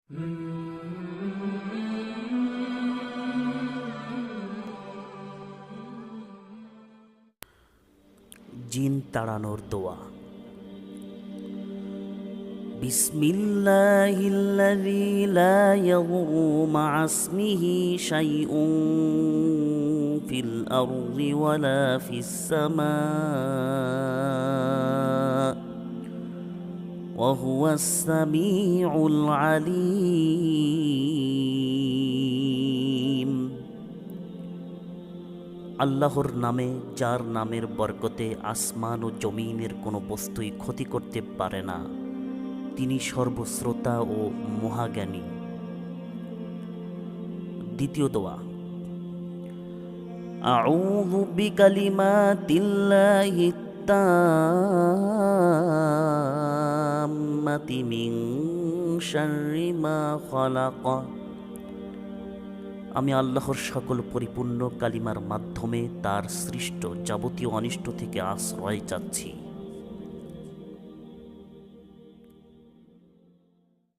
জিন তাড়ানোর দোয়া। বিসমিল্লাহিল্লাযী লা ইয়াদুররু মা'a ইসমিহি শাইউন ফিল আরদি ওয়ালা ফিস সামা' ওয়া হুয়াস সামিউল আলীম। আল্লাহর নামে, যার নামের বরকতে আসমান ও জমিনের কোনো বস্তুই ক্ষতি করতে পারে না। তিনি সর্বশ্রোতা ও মহাজ্ঞানী। দ্বিতীয় দোয়া। আউযু বিকালিমাতিল্লাহি তাম্মাতি মিন শাররি মা খালাক। আমি আল্লাহর সকল পরিপূর্ণ কালিমার মাধ্যমে তার সৃষ্ট যাবতীয় অনিষ্ট থেকে আশ্রয় চাচ্ছি।